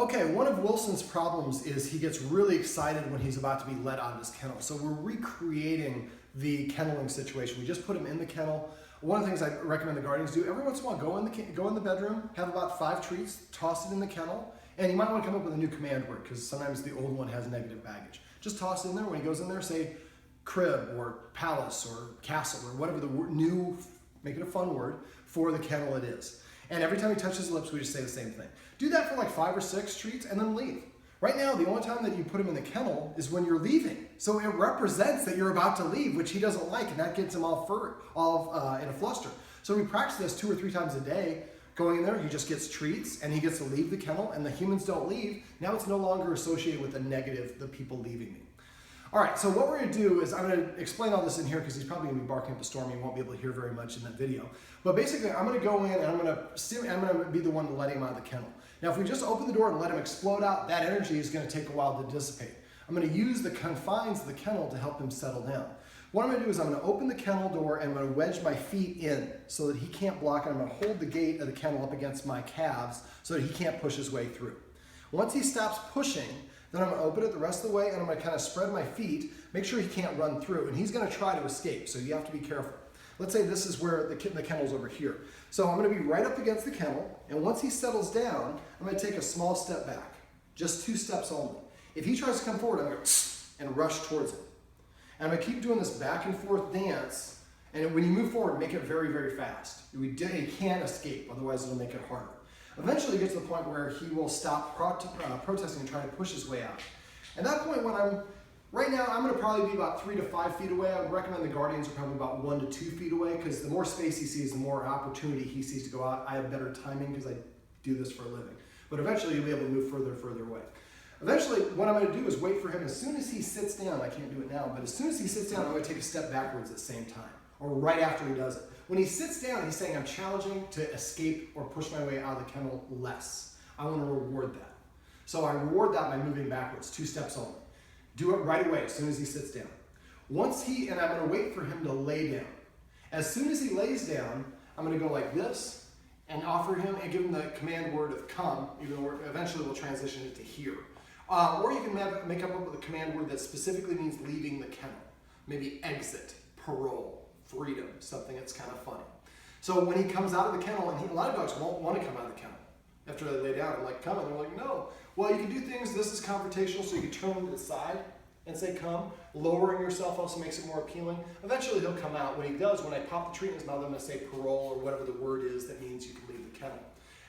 Okay, one of Wilson's problems is he gets really excited when he's about to be let out of his kennel. So we're recreating the kenneling situation. We just put him in the kennel. One of the things I recommend the guardians do, every once in a while, go in the bedroom, have about 5 treats, toss it in the kennel, and you might want to come up with a new command word because sometimes the old one has negative baggage. Just toss it in there. When he goes in there, say crib or palace or castle or whatever the new, make it a fun word, for the kennel it is. And every time he touches his lips, we just say the same thing. Do that for like 5 or 6 treats and then leave. Right now, the only time that you put him in the kennel is when you're leaving. So it represents that you're about to leave, which he doesn't like, and that gets him all in a fluster. So we practice this 2 or 3 times a day. Going in there, he just gets treats, and he gets to leave the kennel, and the humans don't leave. Now it's no longer associated with the negative, the people leaving me. All right, so what we're gonna do is I'm gonna explain all this in here because he's probably gonna be barking up a storm. You won't be able to hear very much in that video. But basically, I'm gonna go in and I'm gonna be the one to let him out of the kennel. Now, if we just open the door and let him explode out, that energy is gonna take a while to dissipate. I'm gonna use the confines of the kennel to help him settle down. What I'm gonna do is I'm gonna open the kennel door and I'm gonna wedge my feet in so that he can't block it. I'm gonna hold the gate of the kennel up against my calves so that he can't push his way through. Once he stops pushing, then I'm gonna open it the rest of the way and I'm gonna kind of spread my feet, make sure he can't run through, and he's gonna try to escape, so you have to be careful. Let's say this is where the kennel's over here. So I'm gonna be right up against the kennel, and once he settles down, I'm gonna take a small step back, just 2 steps only. If he tries to come forward, I'm gonna and rush towards him. And I'm gonna keep doing this back and forth dance, and when you move forward, make it very, very fast. He can't escape, otherwise it'll make it harder. Eventually it gets to the point where he will stop protesting and trying to push his way out. At that point, right now, I'm gonna probably be about 3 to 5 feet away. I would recommend the guardians are probably about 1 to 2 feet away because the more space he sees, the more opportunity he sees to go out. I have better timing because I do this for a living. But eventually you'll be able to move further and further away. Eventually, what I'm gonna do is wait for him. As soon as he sits down, I can't do it now, but as soon as he sits down, I'm gonna take a step backwards at the same time, or right after he does it. When he sits down, he's saying, I'm challenging to escape or push my way out of the kennel less. I want to reward that. So I reward that by moving backwards, 2 steps only. Do it right away as soon as he sits down. And I'm going to wait for him to lay down. As soon as he lays down, I'm going to go like this and offer him and give him the command word of come, even though eventually we'll transition it to here. Or you can make up with a command word that specifically means leaving the kennel. Maybe exit, parole, freedom, something that's kind of funny. So when he comes out of the kennel, and a lot of dogs won't want to come out of the kennel after they lay down and like come, and they're like, no. Well, you can do things, this is confrontational, so you can turn him to the side and say come. Lowering yourself also makes it more appealing. Eventually he'll come out. When he does, when I pop the treat in his mouth, I'm going to say parole or whatever the word is that means you can leave the kennel.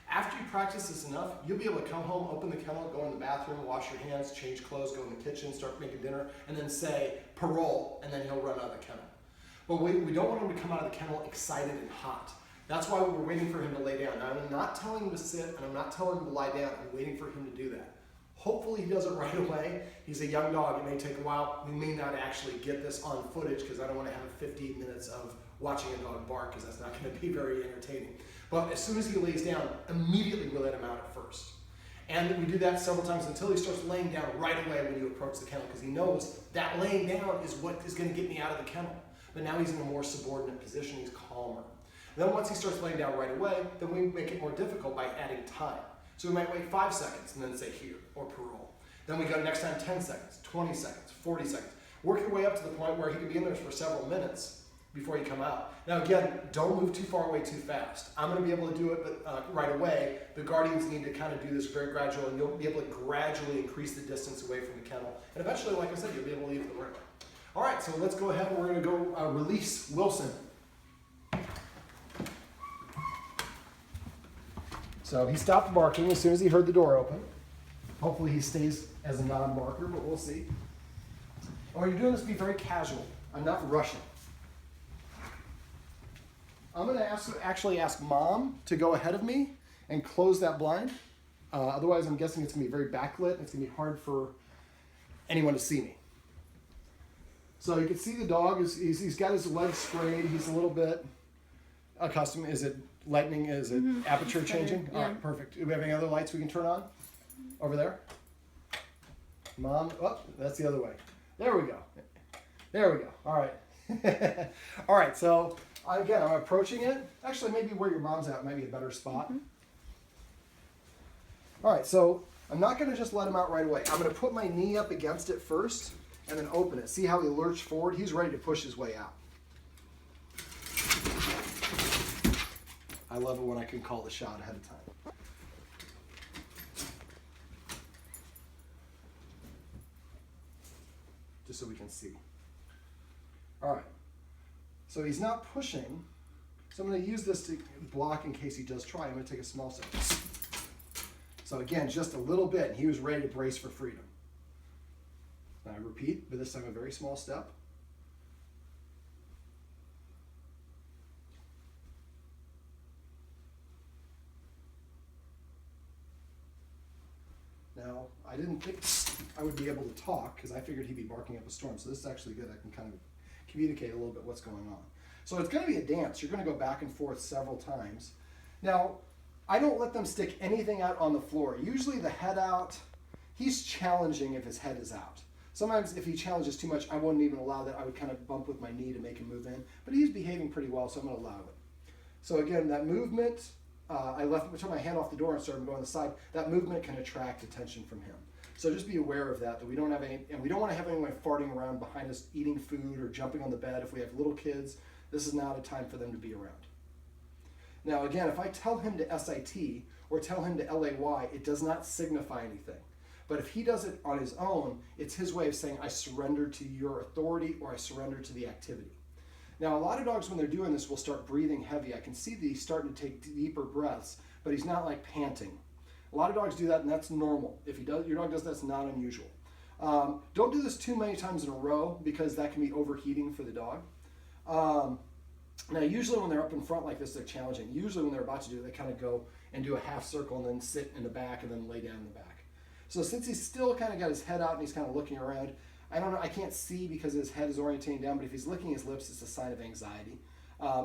After you practice this enough, you'll be able to come home, open the kennel, go in the bathroom, wash your hands, change clothes, go in the kitchen, start making dinner, and then say parole, and then he'll run out of the kennel. But we don't want him to come out of the kennel excited and hot. That's why we're waiting for him to lay down. Now, I'm not telling him to sit, and I'm not telling him to lie down. I'm waiting for him to do that. Hopefully he does it right away. He's a young dog. It may take a while. We may not actually get this on footage because I don't want to have 15 minutes of watching a dog bark because that's not going to be very entertaining. But as soon as he lays down, immediately we let him out at first. And we do that several times until he starts laying down right away when you approach the kennel because he knows that laying down is what is going to get me out of the kennel. But now he's in a more subordinate position, he's calmer. Then once he starts laying down right away, then we make it more difficult by adding time. So we might wait 5 seconds and then say here, or parole. Then we go next time 10 seconds, 20 seconds, 40 seconds. Work your way up to the point where he can be in there for several minutes before you come out. Now again, don't move too far away too fast. I'm gonna be able to do it right away. The guardians need to kind of do this very gradual, and you'll be able to gradually increase the distance away from the kennel. And eventually, like I said, you'll be able to leave the room. All right, so let's go ahead and we're gonna go release Wilson. So he stopped barking as soon as he heard the door open. Hopefully he stays as a non-barker, but we'll see. And when you're doing this, be very casual. I'm not rushing. I'm gonna actually ask Mom to go ahead of me and close that blind. Otherwise, I'm guessing it's gonna be very backlit. It's gonna be hard for anyone to see me. So you can see the dog, he's got his legs sprayed. He's a little bit accustomed. Is it lightning? Is it aperture changing? Yeah. All right, perfect. Do we have any other lights we can turn on? Over there? Mom, oh, that's the other way. There we go. There we go. All right. All right, so again, I'm approaching it. Actually, maybe where your mom's at might be a better spot. All right, so I'm not going to just let him out right away. I'm going to put my knee up against it first and then open it. See how he lurched forward? He's ready to push his way out. I love it when I can call the shot ahead of time. Just so we can see. All right. So he's not pushing. So I'm going to use this to block in case he does try. I'm going to take a small step. So again, just a little bit, and he was ready to brace for freedom. Now I repeat, but this time a very small step. Now, I didn't think I would be able to talk because I figured he'd be barking up a storm. So this is actually good. I can kind of communicate a little bit what's going on. So it's going to be a dance. You're going to go back and forth several times. Now, I don't let them stick anything out on the floor. Usually the head out, he's challenging if his head is out. Sometimes if he challenges too much, I wouldn't even allow that. I would kind of bump with my knee to make him move in. But he's behaving pretty well, so I'm going to allow it. So again, that movement, I took my hand off the door and started going to the side. That movement can attract attention from him. So just be aware of that we don't have any, and we don't want to have anyone farting around behind us eating food or jumping on the bed. If we have little kids, this is not a time for them to be around. Now again, if I tell him to SIT or tell him to LAY, it does not signify anything. But if he does it on his own, it's his way of saying, I surrender to your authority or I surrender to the activity. Now, a lot of dogs, when they're doing this, will start breathing heavy. I can see that he's starting to take deeper breaths, but he's not like panting. A lot of dogs do that, and that's normal. If your dog does that, it's not unusual. Don't do this too many times in a row because that can be overheating for the dog. Now, usually when they're up in front like this, they're challenging. Usually when they're about to do it, they kind of go and do a half circle and then sit in the back and then lay down in the back. So since he's still kind of got his head out and he's kind of looking around, I don't know, I can't see because his head is orientating down, but if he's licking his lips, it's a sign of anxiety,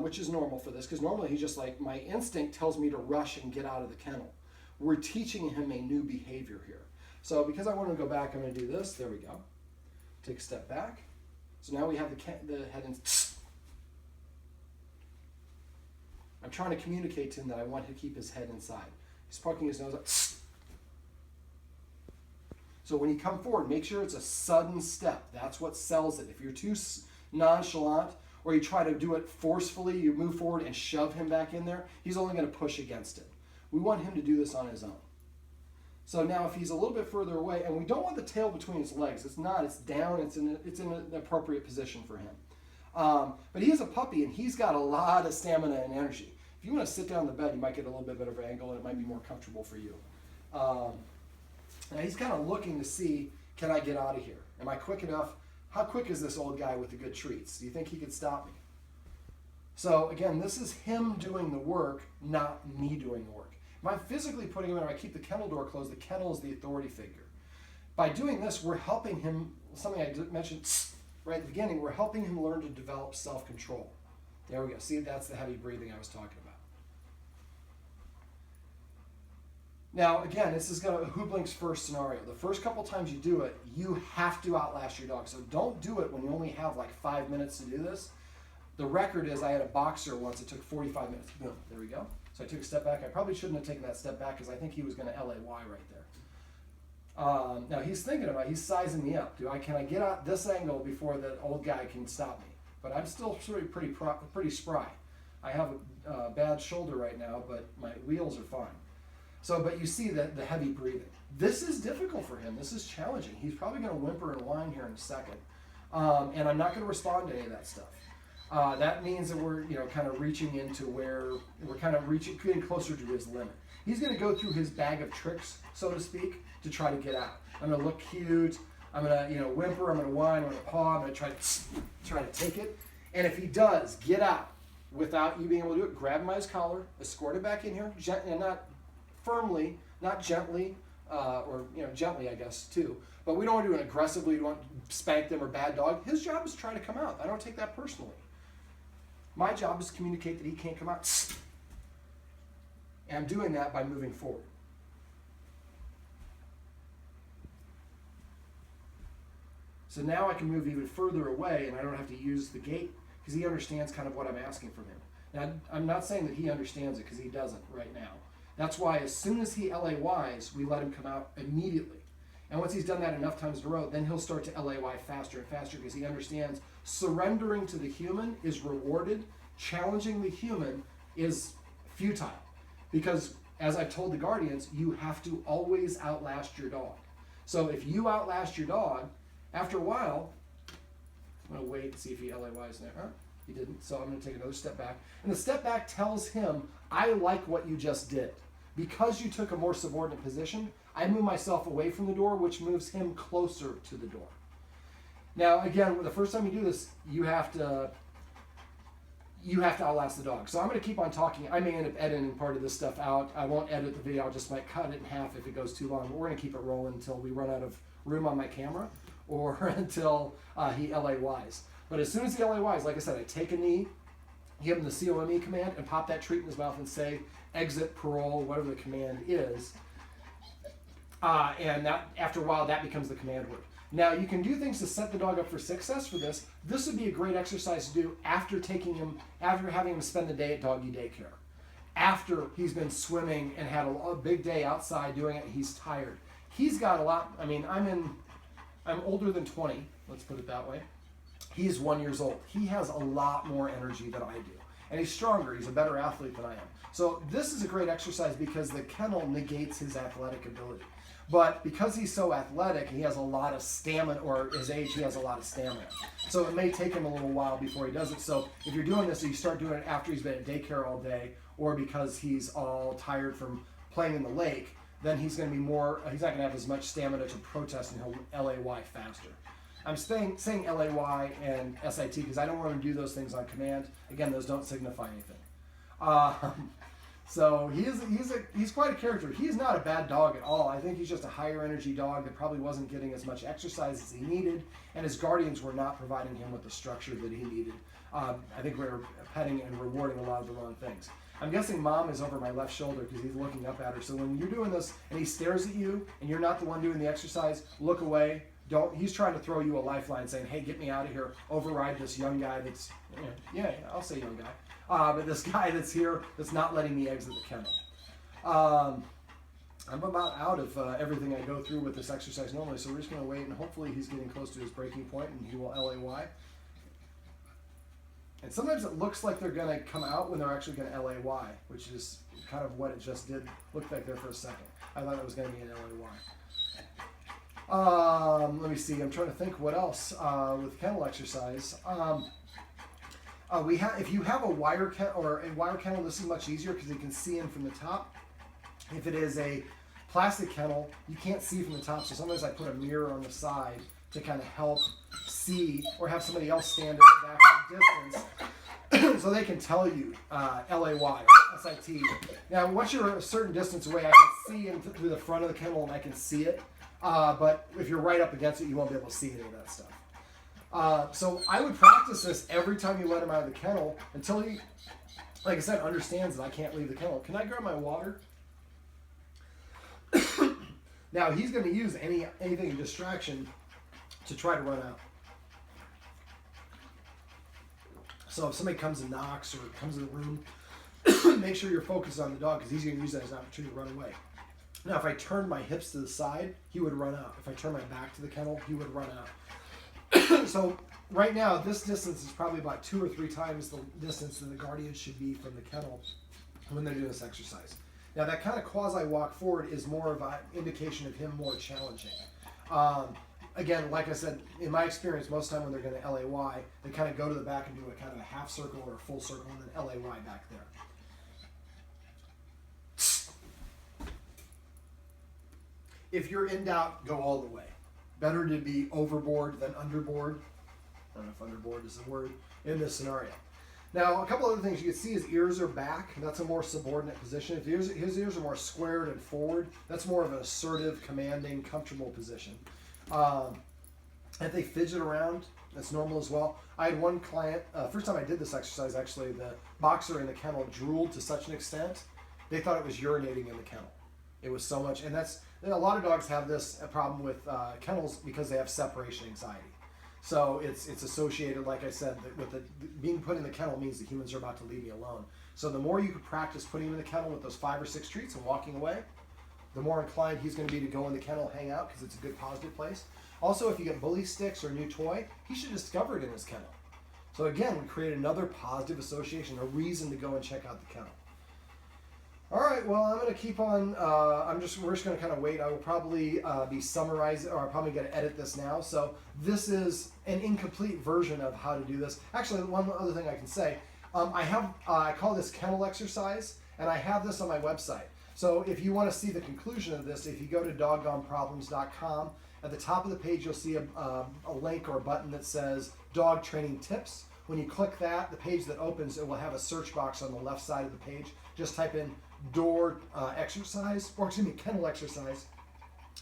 which is normal for this, because normally he's just like, my instinct tells me to rush and get out of the kennel. We're teaching him a new behavior here. So because I want him to go back, I'm going to do this. There we go. Take a step back. So now we have the head in. I'm trying to communicate to him that I want him to keep his head inside. He's poking his nose up. So when you come forward, make sure it's a sudden step. That's what sells it. If you're too nonchalant or you try to do it forcefully, you move forward and shove him back in there, he's only going to push against it. We want him to do this on his own. So now if he's a little bit further away, and we don't want the tail between his legs. It's not. It's down. It's in an appropriate position for him. But he is a puppy, and he's got a lot of stamina and energy. If you want to sit down in the bed, you might get a little bit better angle, and it might be more comfortable for you. Now he's kind of looking to see, can I get out of here? Am I quick enough? How quick is this old guy with the good treats? Do you think he could stop me? So again, this is him doing the work, not me doing the work. If I'm physically putting him in, or I keep the kennel door closed, the kennel is the authority figure. By doing this, we're helping him, something I mentioned right at the beginning, we're helping him learn to develop self-control. There we go. See, that's the heavy breathing I was talking about. Now, again, this is going to who blinks first scenario. The first couple times you do it, you have to outlast your dog. So don't do it when you only have like 5 minutes to do this. The record is I had a boxer once, it took 45 minutes. Boom, there we go. So I took a step back. I probably shouldn't have taken that step back because I think he was going to LAY right there. Now he's thinking about, he's sizing me up. Can I get out this angle before the old guy can stop me? But I'm still pretty spry. I have a bad shoulder right now, but my wheels are fine. So, but you see the heavy breathing. This is difficult for him. This is challenging. He's probably going to whimper and whine here in a second. And I'm not going to respond to any of that stuff. That means that we're kind of reaching into where we're kind of getting closer to his limit. He's going to go through his bag of tricks, so to speak, to try to get out. I'm going to look cute. I'm going to whimper. I'm going to whine. I'm going to paw. I'm going to try to take it. And if he does get out without you being able to do it, grab him by his collar, escort him back in here, and not firmly, not gently, or gently, I guess, too. But we don't want to do it aggressively. We don't want to spank them or bad dog. His job is to try to come out. I don't take that personally. My job is to communicate that he can't come out. And I'm doing that by moving forward. So now I can move even further away and I don't have to use the gate because he understands kind of what I'm asking from him. Now, I'm not saying that he understands it because he doesn't right now. That's why as soon as he LAYs, we let him come out immediately. And once he's done that enough times in a row, then he'll start to LAY faster and faster because he understands surrendering to the human is rewarded. Challenging the human is futile. Because as I've told the guardians, you have to always outlast your dog. So if you outlast your dog, after a while, I'm going to wait and see if he LAYs there. Huh? He didn't, so I'm going to take another step back. And the step back tells him, I like what you just did. Because you took a more subordinate position, I move myself away from the door, which moves him closer to the door. Now, again, the first time you do this, you have to outlast the dog. So I'm going to keep on talking. I may end up editing part of this stuff out. I won't edit the video. I just might cut it in half if it goes too long. But we're going to keep it rolling until we run out of room on my camera or until he LAYs. But as soon as he LAYs, like I said, I take a knee, give him the COME command, and pop that treat in his mouth and say, exit, parole, whatever the command is. And that, after a while, that becomes the command word. Now, you can do things to set the dog up for success for this. This would be a great exercise to do after having him spend the day at doggy daycare. After he's been swimming and had a big day outside doing it, he's tired. He's got a lot, I mean, I'm older than 20, let's put it that way. He's 1 year old. He has a lot more energy than I do. And he's stronger. He's a better athlete than I am. So this is a great exercise because the kennel negates his athletic ability. But because he's so athletic, he has a lot of stamina, or his age, he has a lot of stamina. So it may take him a little while before he does it. So if you're doing this, you start doing it after he's been at daycare all day, or because he's all tired from playing in the lake, then he's going to be he's not going to have as much stamina to protest, and he'll LAY faster. I'm saying LAY and SIT because I don't want to do those things on command. Again, those don't signify anything. So he's quite a character. He's not a bad dog at all. I think he's just a higher energy dog that probably wasn't getting as much exercise as he needed, and his guardians were not providing him with the structure that he needed. I think we were petting and rewarding a lot of the wrong things. I'm guessing Mom is over my left shoulder because he's looking up at her. So when you're doing this and he stares at you and you're not the one doing the exercise, look away. He's trying to throw you a lifeline saying, hey, get me out of here. Override this young guy that's, yeah, I'll say young guy. But this guy that's here that's not letting me exit the kennel. I'm about out of everything I go through with this exercise normally, so we're just going to wait, and hopefully he's getting close to his breaking point, and he will LAY. And sometimes it looks like they're going to come out when they're actually going to LAY, which is kind of what it just did look like there for a second. I thought it was going to be an LAY. Let me see. I'm trying to think what else with kennel exercise. If you have a wire kennel, this is much easier because you can see in from the top. If it is a plastic kennel, you can't see from the top, so sometimes I put a mirror on the side to kind of help see, or have somebody else stand at the back of the distance so they can tell you LAY or SIT. Now, once you're a certain distance away, I can see through the front of the kennel and I can see it, but if you're right up against it, you won't be able to see any of that stuff. So I would practice this every time you let him out of the kennel until he, like I said, understands that I can't leave the kennel. Can I grab my water? Now he's going to use anything distraction to try to run out. So if somebody comes and knocks or comes in the room, make sure you're focused on the dog because he's going to use that as an opportunity to run away. Now if I turned my hips to the side, he would run out. If I turned my back to the kennel, he would run out. So right now, this distance is probably about 2 or 3 times the distance that the guardian should be from the kennel when they're doing this exercise. Now that kind of quasi-walk forward is more of an indication of him more challenging. Again, like I said, in my experience, most of the time when they're going to LAY, they kind of go to the back and do a kind of a half circle or a full circle and then LAY back there. If you're in doubt, go all the way. Better to be overboard than underboard. I don't know if underboard is the word in this scenario. Now, a couple other things. You can see his ears are back. That's a more subordinate position. If his ears are more squared and forward, that's more of an assertive, commanding, comfortable position. If they fidget around, that's normal as well. I had one client, first time I did this exercise, actually, the boxer in the kennel drooled to such an extent, they thought it was urinating in the kennel. It was so much, and a lot of dogs have this problem with kennels because they have separation anxiety. So it's associated, like I said, with being put in the kennel means the humans are about to leave me alone. So the more you can practice putting him in the kennel with those 5 or 6 treats and walking away, the more inclined he's going to be to go in the kennel, hang out, because it's a good positive place. Also, if you get bully sticks or a new toy, he should discover it in his kennel. So again, we create another positive association, a reason to go and check out the kennel. All right, well, I'm going to keep on, we're just going to kind of wait. I will probably be summarizing, or I'm probably going to edit this now. So this is an incomplete version of how to do this. Actually, one other thing I can say, I call this kennel exercise, and I have this on my website. So if you want to see the conclusion of this, if you go to doggoneproblems.com, at the top of the page you'll see a link or a button that says Dog Training Tips. When you click that, the page that opens, it will have a search box on the left side of the page. Just type in kennel exercise.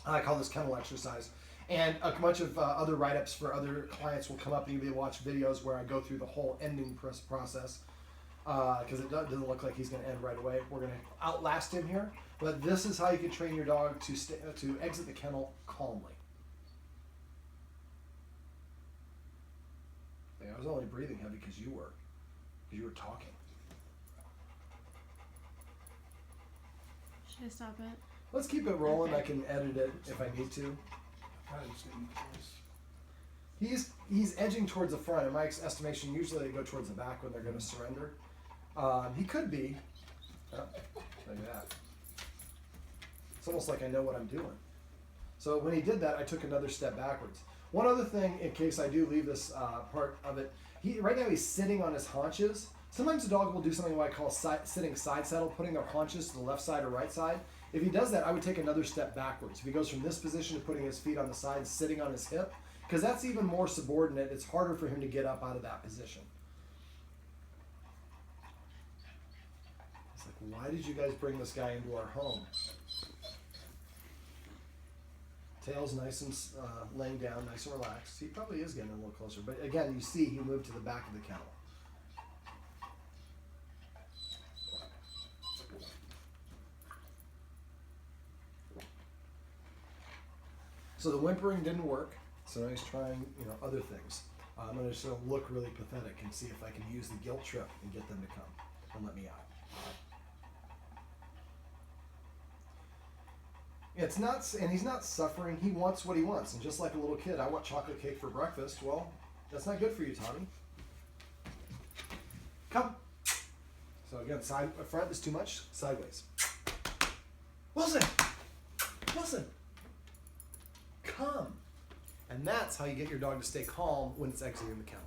I call this kennel exercise. And a bunch of other write-ups for other clients will come up, and you'll be able to watch videos where I go through the whole ending process, because it doesn't look like he's going to end right away. We're going to outlast him here, but this is how you can train your dog to exit the kennel calmly. Yeah, I was only breathing heavy because you were talking. Should I stop it? Let's keep it rolling. Okay. I can edit it if I need to. He's edging towards the front. In my estimation, usually they go towards the back when they're going to surrender. He could be. Oh, look at that. It's almost like I know what I'm doing. So when he did that, I took another step backwards. One other thing, in case I do leave this part of it, right now he's sitting on his haunches. Sometimes the dog will do something what I call sitting side saddle, putting their haunches to the left side or right side. If he does that, I would take another step backwards. If he goes from this position to putting his feet on the side, sitting on his hip, because that's even more subordinate. It's harder for him to get up out of that position. It's like, why did you guys bring this guy into our home? Tail's nice and laying down, nice and relaxed. He probably is getting a little closer. But again, you see he moved to the back of the kennel. So the whimpering didn't work, so now he's trying, other things. I'm going to just look really pathetic and see if I can use the guilt trip and get them to come and let me out. It's not, and he's not suffering. He wants what he wants, and just like a little kid, I want chocolate cake for breakfast. Well, that's not good for you, Tommy. Come. So again, front is too much. Sideways. Wilson. Come. And that's how you get your dog to stay calm when it's exiting the kennel.